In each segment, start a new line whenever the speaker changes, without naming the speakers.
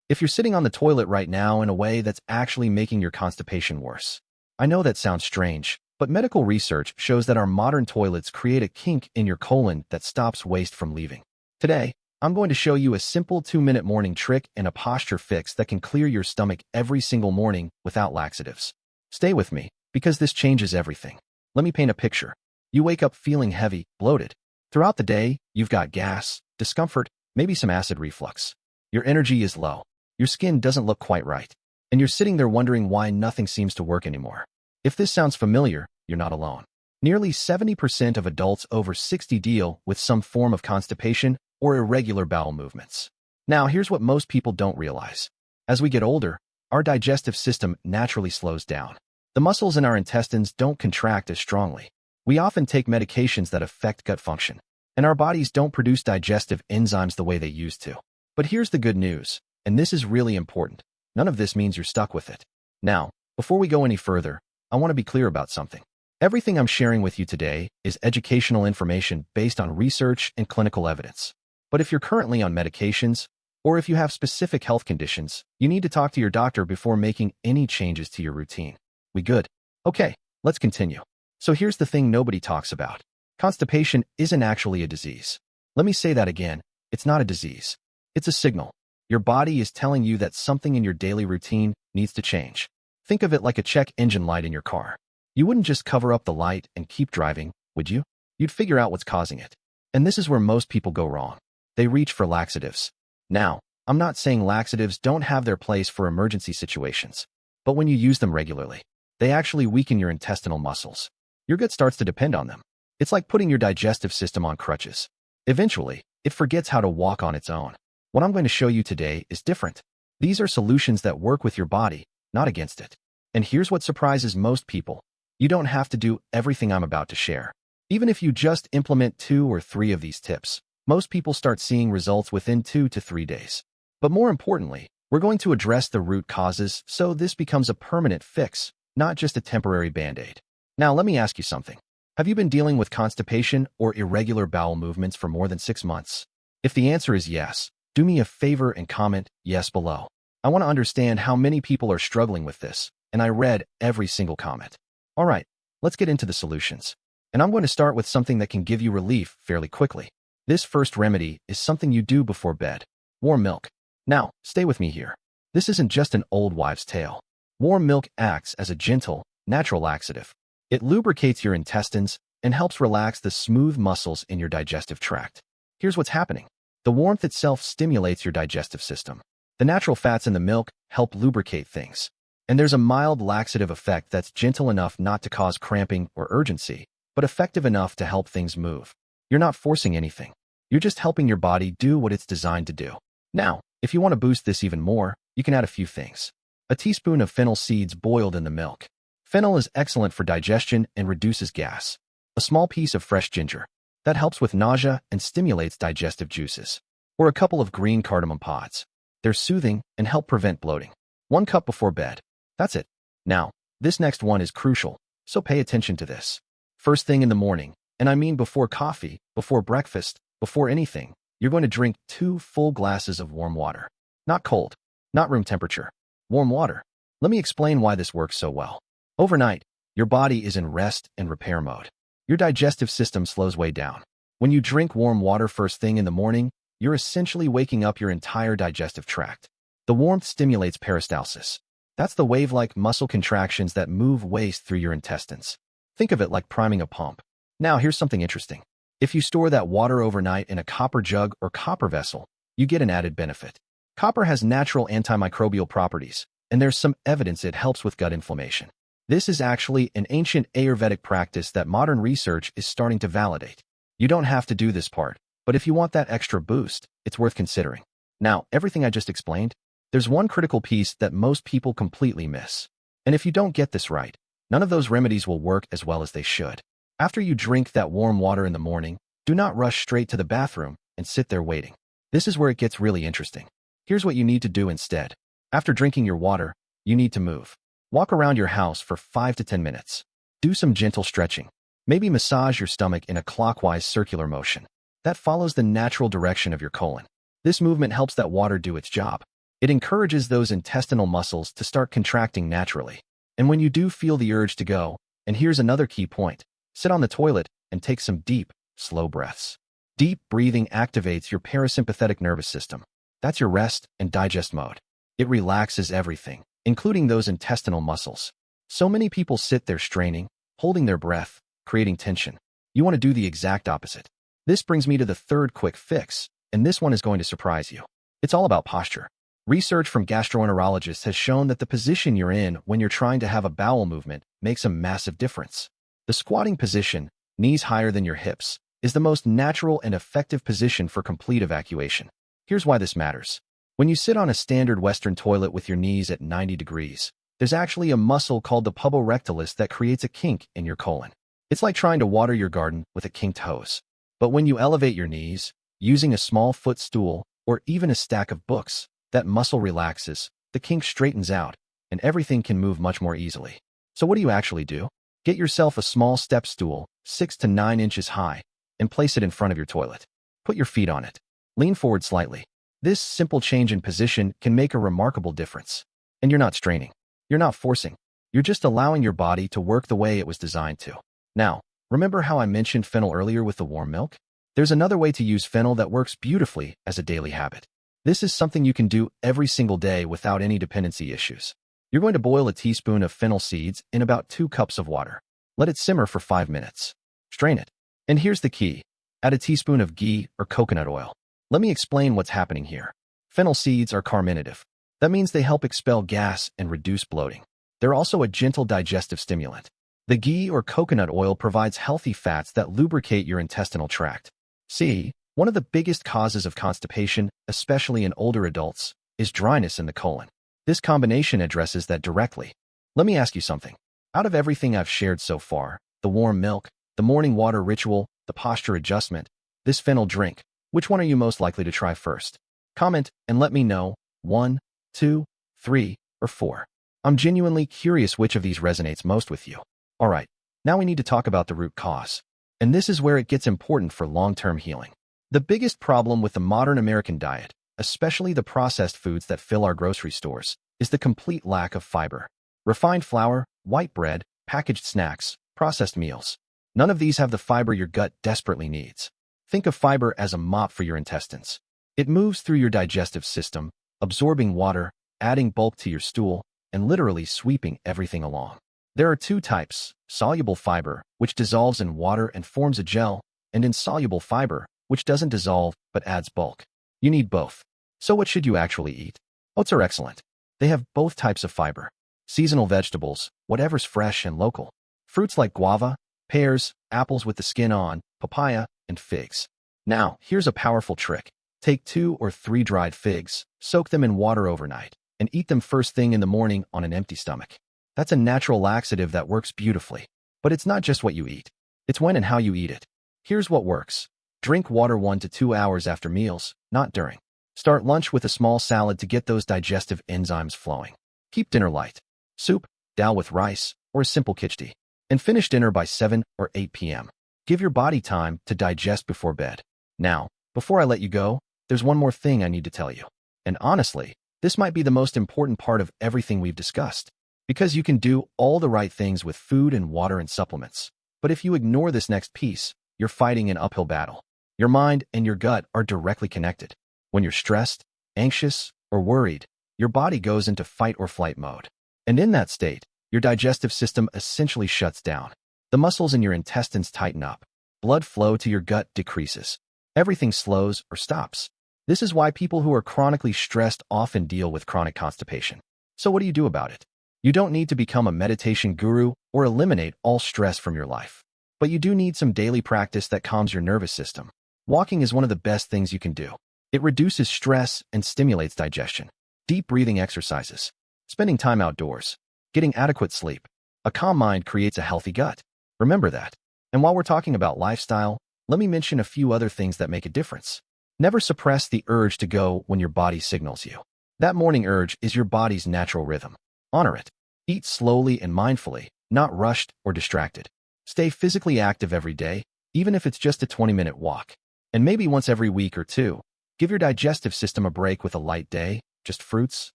if you're sitting on the toilet right now in a way that's actually making your constipation worse. I know that sounds strange, but medical research shows that our modern toilets create a kink in your colon that stops waste from leaving. Today, I'm going to show you a simple 2-minute morning trick and a posture fix that can clear your stomach every single morning without laxatives. Stay with me, because this changes everything. Let me paint a picture. You wake up feeling heavy, bloated. Throughout the day, you've got gas, discomfort, maybe some acid reflux. Your energy is low. Your skin doesn't look quite right. And you're sitting there wondering why nothing seems to work anymore. If this sounds familiar, you're not alone. Nearly 70% of adults over 60 deal with some form of constipation or irregular bowel movements. Now, here's what most people don't realize. As we get older, our digestive system naturally slows down. The muscles in our intestines don't contract as strongly. We often take medications that affect gut function, and our bodies don't produce digestive enzymes the way they used to. But here's the good news, and this is really important. None of this means you're stuck with it. Now, before we go any further, I want to be clear about something. Everything I'm sharing with you today is educational information based on research and clinical evidence. But if you're currently on medications, or if you have specific health conditions, you need to talk to your doctor before making any changes to your routine. We good? Okay, let's continue. So here's the thing nobody talks about. Constipation isn't actually a disease. Let me say that again. It's not a disease. It's a signal. Your body is telling you that something in your daily routine needs to change. Think of it like a check engine light in your car. You wouldn't just cover up the light and keep driving, would you? You'd figure out what's causing it. And this is where most people go wrong. They reach for laxatives. Now, I'm not saying laxatives don't have their place for emergency situations, but when you use them regularly, they actually weaken your intestinal muscles. Your gut starts to depend on them. It's like putting your digestive system on crutches. Eventually, it forgets how to walk on its own. What I'm going to show you today is different. These are solutions that work with your body, not against it. And here's what surprises most people. You don't have to do everything I'm about to share. Even if you just implement 2 or 3 of these tips, most people start seeing results within 2 to 3 days. But more importantly, we're going to address the root causes so this becomes a permanent fix, not just a temporary band-aid. Now, let me ask you something. Have you been dealing with constipation or irregular bowel movements for more than 6 months? If the answer is yes, do me a favor and comment yes below. I want to understand how many people are struggling with this, and I read every single comment. All right, let's get into the solutions. And I'm going to start with something that can give you relief fairly quickly. This first remedy is something you do before bed. Warm milk. Now, stay with me here. This isn't just an old wives' tale. Warm milk acts as a gentle, natural laxative. It lubricates your intestines and helps relax the smooth muscles in your digestive tract. Here's what's happening. The warmth itself stimulates your digestive system. The natural fats in the milk help lubricate things. And there's a mild laxative effect that's gentle enough not to cause cramping or urgency, but effective enough to help things move. You're not forcing anything. You're just helping your body do what it's designed to do. Now, if you want to boost this even more, you can add a few things. A teaspoon of fennel seeds boiled in the milk. Fennel is excellent for digestion and reduces gas. A small piece of fresh ginger. That helps with nausea and stimulates digestive juices. Or a couple of green cardamom pods. They're soothing and help prevent bloating. 1 cup before bed. That's it. Now, this next one is crucial, so pay attention to this. First thing in the morning, and I mean before coffee, before breakfast, before anything, you're going to drink 2 full glasses of warm water. Not cold, not room temperature. Warm water. Let me explain why this works so well. Overnight, your body is in rest and repair mode. Your digestive system slows way down. When you drink warm water first thing in the morning, you're essentially waking up your entire digestive tract. The warmth stimulates peristalsis. That's the wave-like muscle contractions that move waste through your intestines. Think of it like priming a pump. Now, here's something interesting. If you store that water overnight in a copper jug or copper vessel, you get an added benefit. Copper has natural antimicrobial properties, and there's some evidence it helps with gut inflammation. This is actually an ancient Ayurvedic practice that modern research is starting to validate. You don't have to do this part, but if you want that extra boost, it's worth considering. Now, everything I just explained, there's one critical piece that most people completely miss. And if you don't get this right, none of those remedies will work as well as they should. After you drink that warm water in the morning, do not rush straight to the bathroom and sit there waiting. This is where it gets really interesting. Here's what you need to do instead. After drinking your water, you need to move. Walk around your house for 5 to 10 minutes. Do some gentle stretching. Maybe massage your stomach in a clockwise circular motion. That follows the natural direction of your colon. This movement helps that water do its job. It encourages those intestinal muscles to start contracting naturally. And when you do feel the urge to go, and here's another key point, sit on the toilet and take some deep, slow breaths. Deep breathing activates your parasympathetic nervous system. That's your rest and digest mode. It relaxes everything, including those intestinal muscles. So many people sit there straining, holding their breath, creating tension. You want to do the exact opposite. This brings me to the third quick fix, and this one is going to surprise you. It's all about posture. Research from gastroenterologists has shown that the position you're in when you're trying to have a bowel movement makes a massive difference. The squatting position, knees higher than your hips, is the most natural and effective position for complete evacuation. Here's why this matters. When you sit on a standard Western toilet with your knees at 90 degrees, there's actually a muscle called the puborectalis that creates a kink in your colon. It's like trying to water your garden with a kinked hose. But when you elevate your knees, using a small footstool or even a stack of books, that muscle relaxes, the kink straightens out, and everything can move much more easily. So what do you actually do? Get yourself a small step stool, 6 to 9 inches high, and place it in front of your toilet. Put your feet on it. Lean forward slightly. This simple change in position can make a remarkable difference. And you're not straining. You're not forcing. You're just allowing your body to work the way it was designed to. Now, remember how I mentioned fennel earlier with the warm milk? There's another way to use fennel that works beautifully as a daily habit. This is something you can do every single day without any dependency issues. You're going to boil a teaspoon of fennel seeds in about 2 cups of water. Let it simmer for 5 minutes. Strain it. And here's the key. Add a teaspoon of ghee or coconut oil. Let me explain what's happening here. Fennel seeds are carminative. That means they help expel gas and reduce bloating. They're also a gentle digestive stimulant. The ghee or coconut oil provides healthy fats that lubricate your intestinal tract. See, one of the biggest causes of constipation, especially in older adults, is dryness in the colon. This combination addresses that directly. Let me ask you something. Out of everything I've shared so far, the warm milk, the morning water ritual, the posture adjustment, this fennel drink, which one are you most likely to try first? Comment and let me know, 1, 2, 3, or 4. I'm genuinely curious which of these resonates most with you. Alright, now we need to talk about the root cause. And this is where it gets important for long-term healing. The biggest problem with the modern American diet, especially the processed foods that fill our grocery stores, is the complete lack of fiber. Refined flour, white bread, packaged snacks, processed meals. None of these have the fiber your gut desperately needs. Think of fiber as a mop for your intestines. It moves through your digestive system, absorbing water, adding bulk to your stool, and literally sweeping everything along. There are 2 types, soluble fiber, which dissolves in water and forms a gel, and insoluble fiber, which doesn't dissolve but adds bulk. You need both. So what should you actually eat? Oats are excellent. They have both types of fiber. Seasonal vegetables, whatever's fresh and local. Fruits like guava, pears, apples with the skin on, papaya, and figs. Now, here's a powerful trick. Take 2 or 3 dried figs, soak them in water overnight, and eat them first thing in the morning on an empty stomach. That's a natural laxative that works beautifully. But it's not just what you eat. It's when and how you eat it. Here's what works. Drink water 1 to 2 hours after meals, not during. Start lunch with a small salad to get those digestive enzymes flowing. Keep dinner light. Soup, dal with rice, or a simple khichdi. And finish dinner by 7 or 8 p.m. Give your body time to digest before bed. Now, before I let you go, there's one more thing I need to tell you. And honestly, this might be the most important part of everything we've discussed. Because you can do all the right things with food and water and supplements. But if you ignore this next piece, you're fighting an uphill battle. Your mind and your gut are directly connected. When you're stressed, anxious, or worried, your body goes into fight or flight mode. And in that state, your digestive system essentially shuts down. The muscles in your intestines tighten up. Blood flow to your gut decreases. Everything slows or stops. This is why people who are chronically stressed often deal with chronic constipation. So what do you do about it? You don't need to become a meditation guru or eliminate all stress from your life. But you do need some daily practice that calms your nervous system. Walking is one of the best things you can do. It reduces stress and stimulates digestion. Deep breathing exercises. Spending time outdoors. Getting adequate sleep. A calm mind creates a healthy gut. Remember that. And while we're talking about lifestyle, let me mention a few other things that make a difference. Never suppress the urge to go when your body signals you. That morning urge is your body's natural rhythm. Honor it. Eat slowly and mindfully, not rushed or distracted. Stay physically active every day, even if it's just a 20-minute walk. And maybe once every week or 2, give your digestive system a break with a light day, just fruits,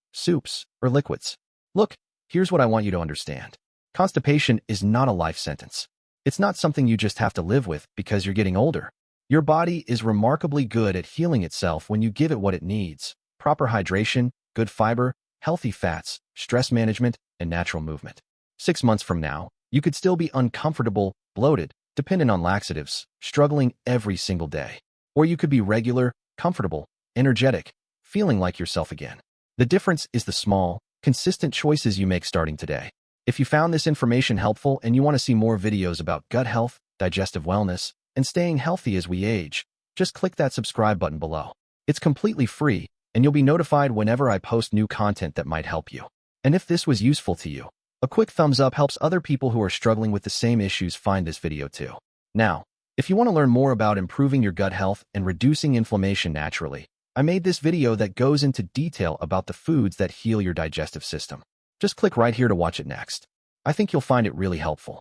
soups, or liquids. Look, here's what I want you to understand. Constipation is not a life sentence. It's not something you just have to live with because you're getting older. Your body is remarkably good at healing itself when you give it what it needs: proper hydration, good fiber, healthy fats, stress management, and natural movement. 6 months from now, you could still be uncomfortable, bloated, dependent on laxatives, struggling every single day. Or you could be regular, comfortable, energetic, feeling like yourself again. The difference is the small, consistent choices you make starting today. If you found this information helpful and you want to see more videos about gut health, digestive wellness, and staying healthy as we age, just click that subscribe button below. It's completely free, and you'll be notified whenever I post new content that might help you. And if this was useful to you, a quick thumbs up helps other people who are struggling with the same issues find this video too. Now, if you want to learn more about improving your gut health and reducing inflammation naturally, I made this video that goes into detail about the foods that heal your digestive system. Just click right here to watch it next. I think you'll find it really helpful.